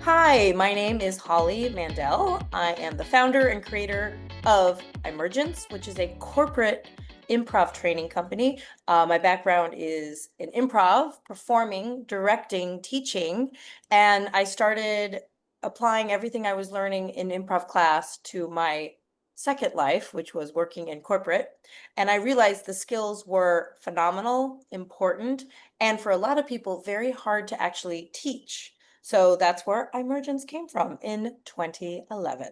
Hi, my name is Holly Mandel. I am the founder and creator of iMERGENCE, which is a corporate improv training company. My background is in improv, performing, directing, teaching, and I started applying everything I was learning in improv class to my second life, which was working in corporate. And I realized the skills were phenomenal, important, and for a lot of people, very hard to actually teach. So that's where iMergence came from in 2011.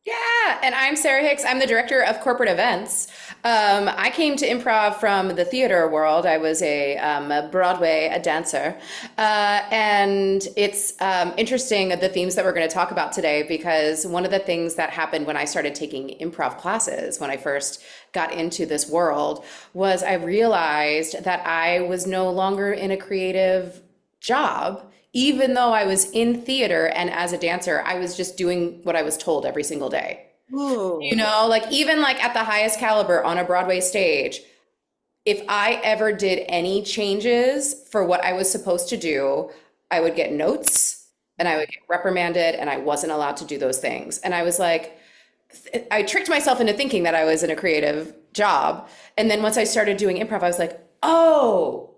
Yeah, and I'm Sarah Hicks. I'm the director of corporate events. I came to improv from the theater world. I was a Broadway a dancer, and it's interesting the themes that we're going to talk about today because one of the things that happened when I started taking improv classes when I first got into this world was I realized that I was no longer in a creative job, even though I was in theater and as a dancer, I was just doing what I was told every single day. Ooh, Like even like at the highest caliber on a Broadway stage, if I ever did any changes for what I was supposed to do, I would get notes and I would get reprimanded and I wasn't allowed to do those things. And I was like, I tricked myself into thinking that I was in a creative job. And then once I started doing improv, I was like, oh,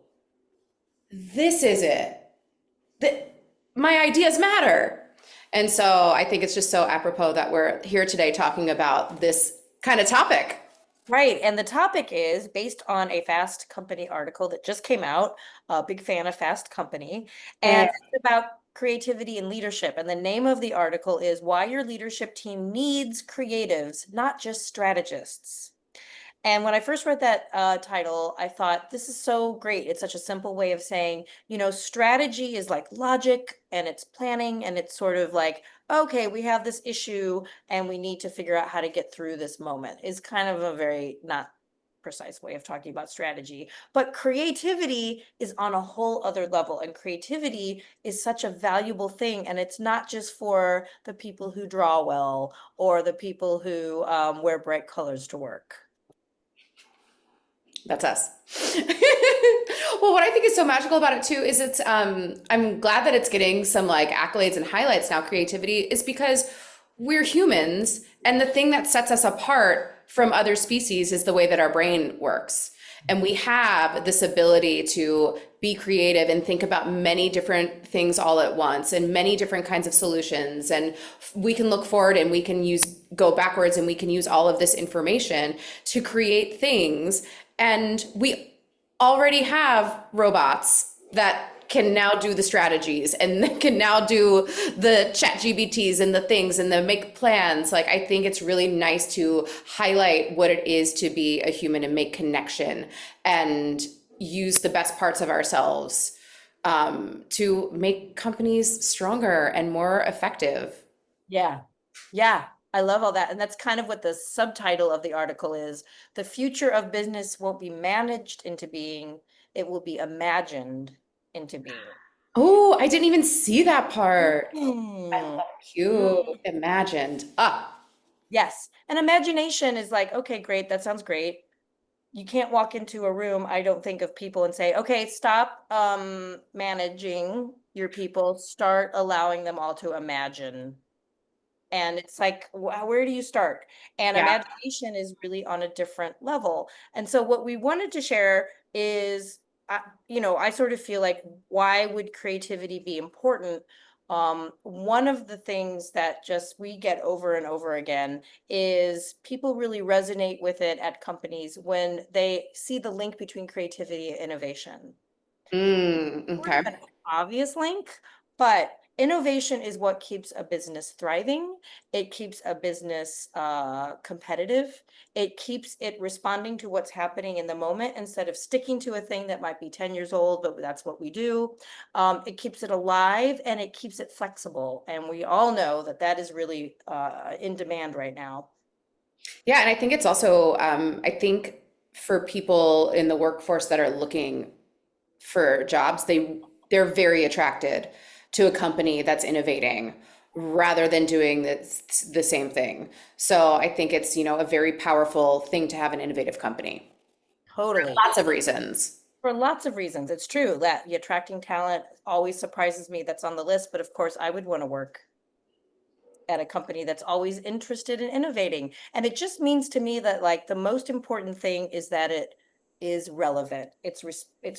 this is it. That my ideas matter. And so I think it's just so apropos that we're here today talking about this kind of topic. right. And the topic is based on a Fast Company article that just came out. A big fan of Fast Company. And Mm. it's about creativity and leadership. And the name of the article is Why Your Leadership Team Needs Creatives, Not Just Strategists. And when I first read that title, I thought, this is so great. It's such a simple way of saying, strategy is like logic and it's planning and it's sort of like, okay, we have this issue and we need to figure out how to get through this moment. Is kind of a very not precise way of talking about strategy. But creativity is on a whole other level. And creativity is such a valuable thing. And it's not just for the people who draw well or the people who wear bright colors to work. That's us. Well, what I think is so magical about it too is I'm glad that it's getting some like accolades and highlights now, creativity, is because we're humans and the thing that sets us apart from other species is the way that our brain works. And we have this ability to be creative and think about many different things all at once and many different kinds of solutions. And we can look forward and we can go backwards and we can use all of this information to create things. And we already have robots that can now do the strategies and can now do the chat GBTs and the things and the make plans. Like, I think it's really nice to highlight what it is to be a human and make connection and use the best parts of ourselves to make companies stronger and more effective. Yeah. Yeah. I love all that. And that's kind of what the subtitle of the article is. The future of business won't be managed into being, it will be imagined into being. Oh, I didn't even see that part. I Hmm. love you. Imagined. Ah, Yes. And imagination is like, okay, great. That sounds great. You can't walk into a room, I don't think, of people and say, okay, stop managing your people, start allowing them all to imagine. And it's like, where do you start? And yeah. imagination is really on a different level. And so what we wanted to share is, I sort of feel like, why would creativity be important? One of the things that just we get over and over again is people really resonate with it at companies when they see the link between creativity and innovation. Sort Okay. of an obvious link, but innovation is what keeps a business thriving. It keeps a business competitive. It keeps it responding to what's happening in the moment instead of sticking to a thing that might be 10 years old, but that's what we do. It keeps it alive and it keeps it flexible. And we all know that that is really in demand right now. Yeah, and I think it's also, I think for people in the workforce that are looking for jobs, they're very attracted to a company that's innovating rather than doing the same thing. So I think it's, a very powerful thing to have an innovative company. Totally. Lots of reasons. For lots of reasons. It's true that the attracting talent always surprises me that's on the list, but of course I would want to work at a company that's always interested in innovating. And it just means to me that like the most important thing is that it is relevant. It's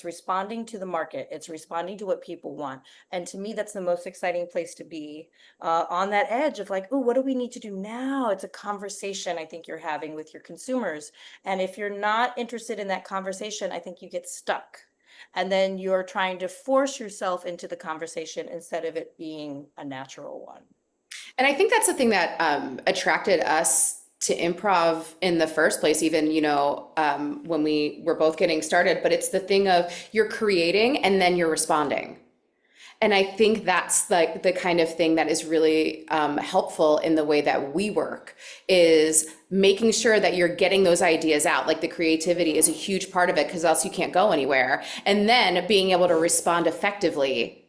responding to the market. It's responding to what people want. And to me, that's the most exciting place to be, on that edge of like, oh, what do we need to do now? It's a conversation I think you're having with your consumers. And if you're not interested in that conversation, I think you get stuck. And then you're trying to force yourself into the conversation instead of it being a natural one. And I think that's the thing that attracted us to improv in the first place, even, when we were both getting started. But it's the thing of you're creating and then you're responding. And I think that's like the kind of thing that is really helpful in the way that we work, is making sure that you're getting those ideas out. Like the creativity is a huge part of it because else you can't go anywhere. And then being able to respond effectively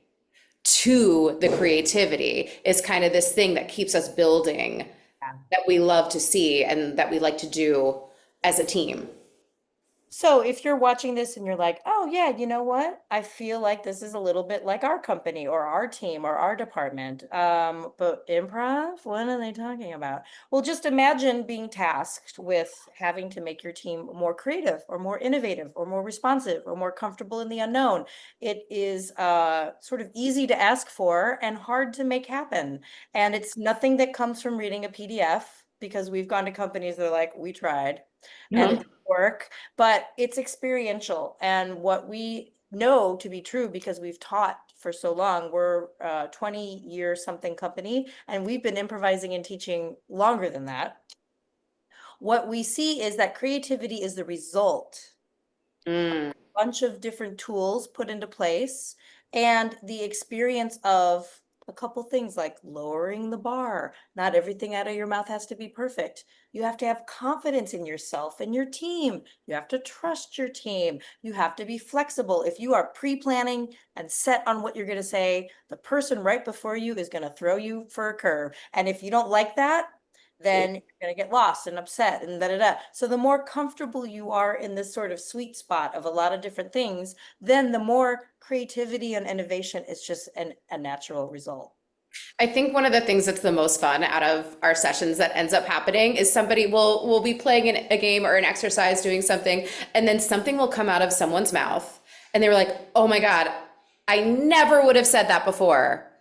to the creativity is kind of this thing that keeps us building, that we love to see and that we like to do as a team. So if you're watching this and you're like, oh yeah, you know what? I feel like this is a little bit like our company or our team or our department. But improv, what are they talking about? Well, just imagine being tasked with having to make your team more creative or more innovative or more responsive or more comfortable in the unknown. It is sort of easy to ask for and hard to make happen. And it's nothing that comes from reading a PDF, because we've gone to companies that are like, we tried and it Mhm. didn't work, but it's experiential. And what we know to be true, because we've taught for so long, we're a 20-year something company, and we've been improvising and teaching longer than that. What we see is that creativity is the result, Mm. bunch of different tools put into place, and the experience of a couple things like lowering the bar. Not everything out of your mouth has to be perfect. You have to have confidence in yourself and your team. You have to trust your team. You have to be flexible. If you are pre-planning and set on what you're going to say, the person right before you is going to throw you for a curve. And if you don't like that, then you're going to get lost and upset and da da da. So the more comfortable you are in this sort of sweet spot of a lot of different things, then the more creativity and innovation is just a natural result. I think one of the things that's the most fun out of our sessions that ends up happening is somebody will be playing a game or an exercise, doing something, and then something will come out of someone's mouth, and they were like, "Oh my God, I never would have said that before."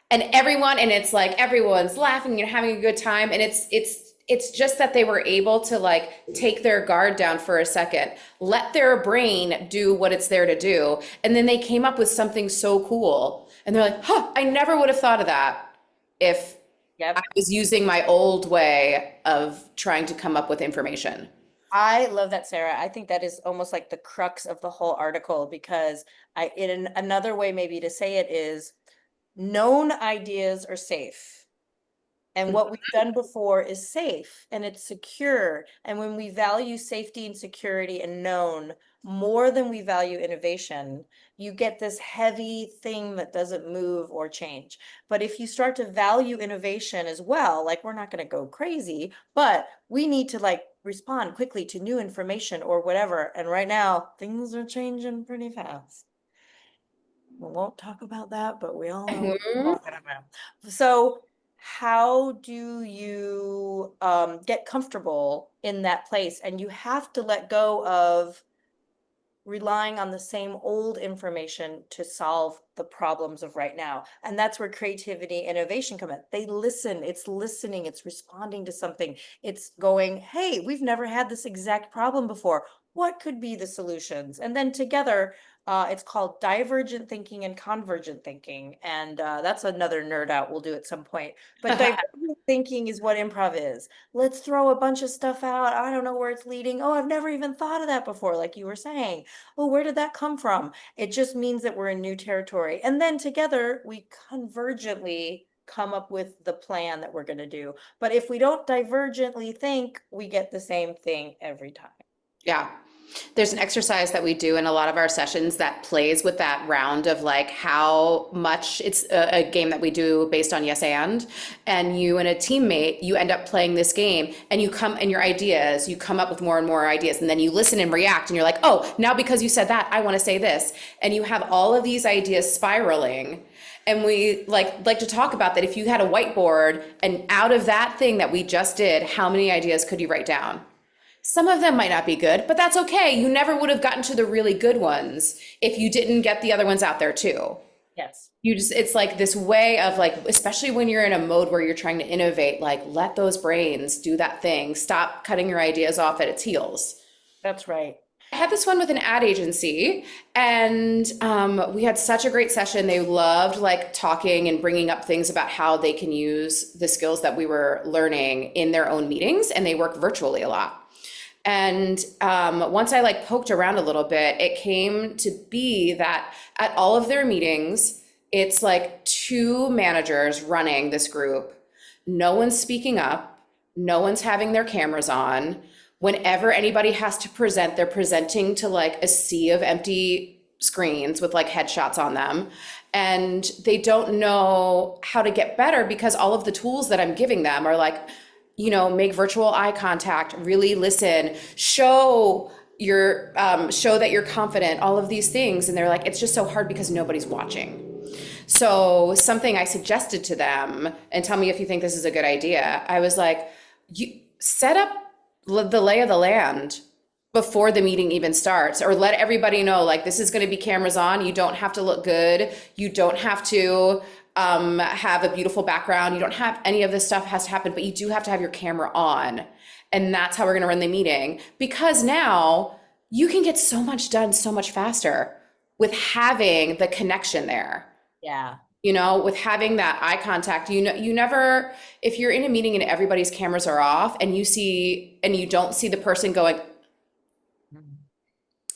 And it's like everyone's laughing and having a good time, and it's just that they were able to like take their guard down for a second, let their brain do what it's there to do, and then they came up with something so cool, and they're like, "Huh, I never would have thought of that if I Yep. was using my old way of trying to come up with information." I love that, Sarah. I think that is almost like the crux of the whole article, because in another way maybe to say it is, known ideas are safe. And what we've done before is safe and it's secure. And when we value safety and security and known more than we value innovation, you get this heavy thing that doesn't move or change. But if you start to value innovation as well, like we're not going to go crazy, but we need to like respond quickly to new information or whatever. And right now, things are changing pretty fast. We won't talk about that, but we all know what we're Mhm. talking about. So how do you get comfortable in that place? And you have to let go of relying on the same old information to solve the problems of right now. And that's where creativity, innovation come in. They listen, it's listening, it's responding to something. It's going, hey, we've never had this exact problem before. What could be the solutions? And then together, it's called divergent thinking and convergent thinking. And that's another nerd out we'll do at some point. But divergent thinking is what improv is. Let's throw a bunch of stuff out. I don't know where it's leading. Oh, I've never even thought of that before, like you were saying. Oh, where did that come from? It just means that we're in new territory. And then together we convergently come up with the plan that we're going to do. But if we don't divergently think, we get the same thing every time. Yeah. There's an exercise that we do in a lot of our sessions that plays with that round of like how much it's a game that we do based on yes and you and a teammate, you end up playing this game and you come and your ideas, you come up with more and more ideas and then you listen and react and you're like, oh, now because you said that, I want to say this. And you have all of these ideas spiraling. And we like to talk about that. If you had a whiteboard and out of that thing that we just did, how many ideas could you write down? Some of them might not be good, but that's okay. You never would have gotten to the really good ones if you didn't get the other ones out there too. Yes. You just, it's like this way of like, especially when you're in a mode where you're trying to innovate, like let those brains do that thing. Stop cutting your ideas off at its heels. That's right. I had this one with an ad agency and we had such a great session. They loved like talking and bringing up things about how they can use the skills that we were learning in their own meetings, and they work virtually a lot. And once I like poked around a little bit, it came to be that at all of their meetings, it's like two managers running this group. No one's speaking up. No one's having their cameras on. Whenever anybody has to present, they're presenting to like a sea of empty screens with like headshots on them. And they don't know how to get better because all of the tools that I'm giving them are like, you know, make virtual eye contact, really listen, show that you're confident, all of these things. And they're like, it's just so hard because nobody's watching. So something I suggested to them, and tell me if you think this is a good idea. I was like, you set up the lay of the land before the meeting even starts, or let everybody know, like, this is going to be cameras on. You don't have to look good. You don't have to have a beautiful background. You don't have any of this stuff has to happen, but you do have to have your camera on. And that's how we're going to run the meeting, because now you can get so much done so much faster with having the connection there. Yeah. You know, with having that eye contact. You know, you never, if you're in a meeting and everybody's cameras are off and you don't see the person going,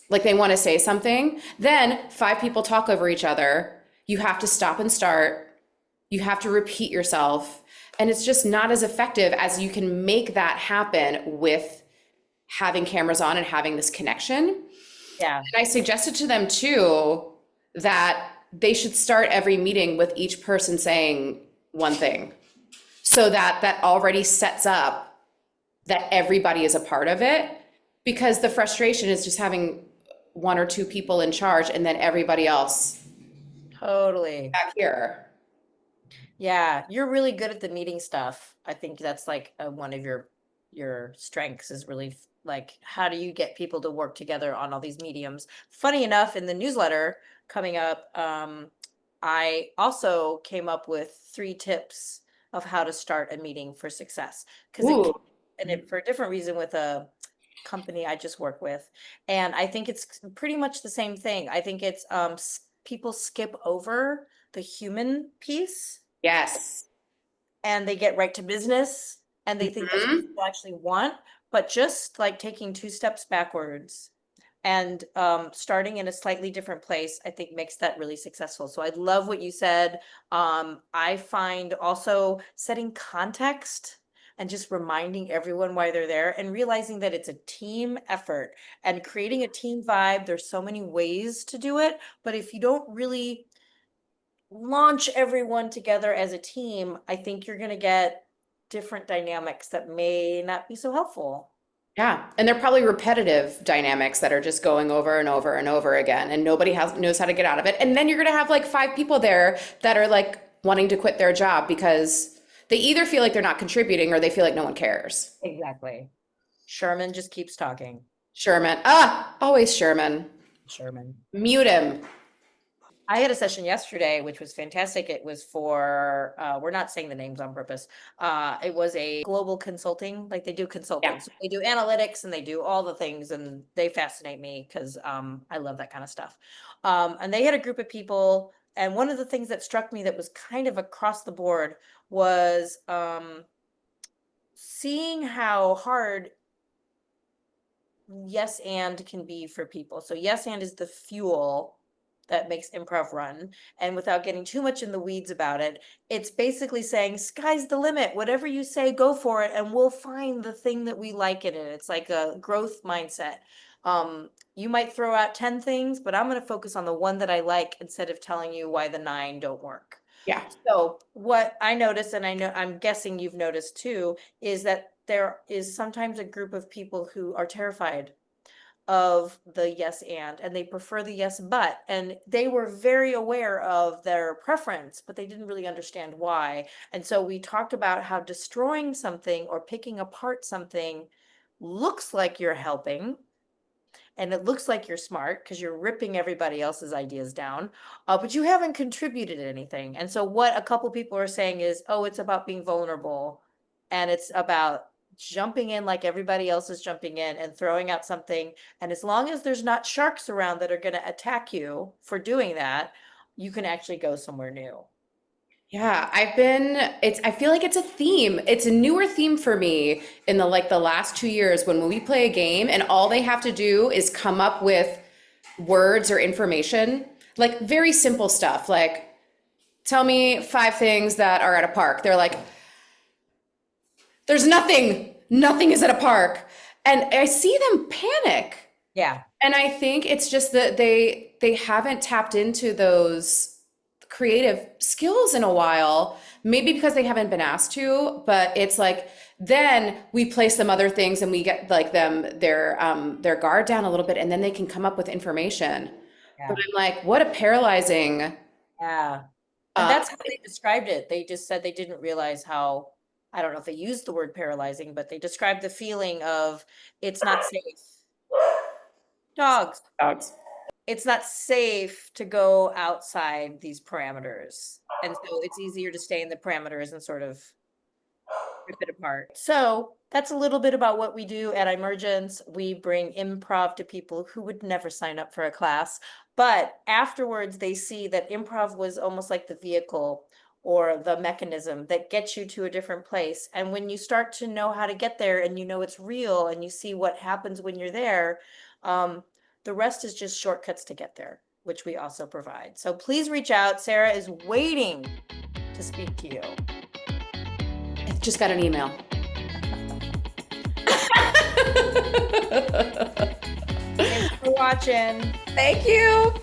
like they want to say something, then five people talk over each other. You have to stop and start. You have to repeat yourself. And it's just not as effective as you can make that happen with having cameras on and having this connection. Yeah. And I suggested to them too that they should start every meeting with each person saying one thing, so that that already sets up that everybody is a part of it, because the frustration is just having one or two people in charge and then everybody else Totally. back here. Yeah, you're really good at the meeting stuff. I think that's like one of your strengths is really like how do you get people to work together on all these mediums? Funny enough, in the newsletter coming up, I also came up with 3 tips of how to start a meeting for success, because Ooh, for a different reason with a company I just work with, and I think it's pretty much the same thing. I think it's people skip over the human piece yes. and they get right to business and they think that's what Mhm. people actually want, but just like taking 2 steps backwards and starting in a slightly different place, I think makes that really successful. So I love what you said. I find also setting context and just reminding everyone why they're there and realizing that it's a team effort and creating a team vibe. There's so many ways to do it, but if you don't really launch everyone together as a team, I think you're going to get different dynamics that may not be so helpful. Yeah, and they're probably repetitive dynamics that are just going over and over and over again, and nobody knows how to get out of it. And then you're gonna have like five people there that are like wanting to quit their job because they either feel like they're not contributing or they feel like no one cares. Exactly. Sherman just keeps talking. Sherman, always Sherman. Sherman. Mute him. I had a session yesterday, which was fantastic. It was for, we're not saying the names on purpose. It was a global consulting, like they do consulting. Yeah. So they do analytics and they do all the things and they fascinate me because I love that kind of stuff. And they had a group of people. And one of the things that struck me that was kind of across the board was seeing how hard yes and can be for people. So yes and is the fuel that makes improv run. And without getting too much in the weeds about it, it's basically saying sky's the limit. Whatever you say, go for it, and we'll find the thing that we like in it. It's like a growth mindset. You might throw out 10 things, but I'm going to focus on the one that I like instead of telling you why the 9 don't work. Yeah. So what I noticed, and I know I'm guessing you've noticed too, is that there is sometimes a group of people who are terrified of the yes and they prefer the yes but, and they were very aware of their preference, but they didn't really understand why. And so we talked about how destroying something or picking apart something looks like you're helping, and it looks like you're smart because you're ripping everybody else's ideas down, but you haven't contributed anything. And so what a couple people are saying is, oh, it's about being vulnerable, and it's about jumping in like everybody else is jumping in and throwing out something. And as long as there's not sharks around that are going to attack you for doing that, you can actually go somewhere new. Yeah, I feel like it's a theme. It's a newer theme for me in the last 2 years when we play a game and all they have to do is come up with words or information, like very simple stuff, like tell me 5 things that are at a park. They're like, there's nothing. Nothing is at a park. And I see them panic. Yeah. And I think it's just that they haven't tapped into those creative skills in a while, maybe because they haven't been asked to, but it's like then we place some other things and we get like their guard down a little bit and then they can come up with information. Yeah. But I'm like, what a paralyzing Yeah. And uh that's how they described it. They just said they didn't realize how, I don't know if they used the word paralyzing, but they described the feeling of it's not safe. Dogs. dogs. It's not safe to go outside these parameters. And so it's easier to stay in the parameters and sort of rip it apart. So that's a little bit about what we do at iMERGENCE. We bring improv to people who would never sign up for a class, but afterwards they see that improv was almost like the vehicle or the mechanism that gets you to a different place. And when you start to know how to get there and you know it's real and you see what happens when you're there, the rest is just shortcuts to get there, which we also provide. So please reach out. Sarah is waiting to speak to you. I just got an email. Thanks for watching. Thank you.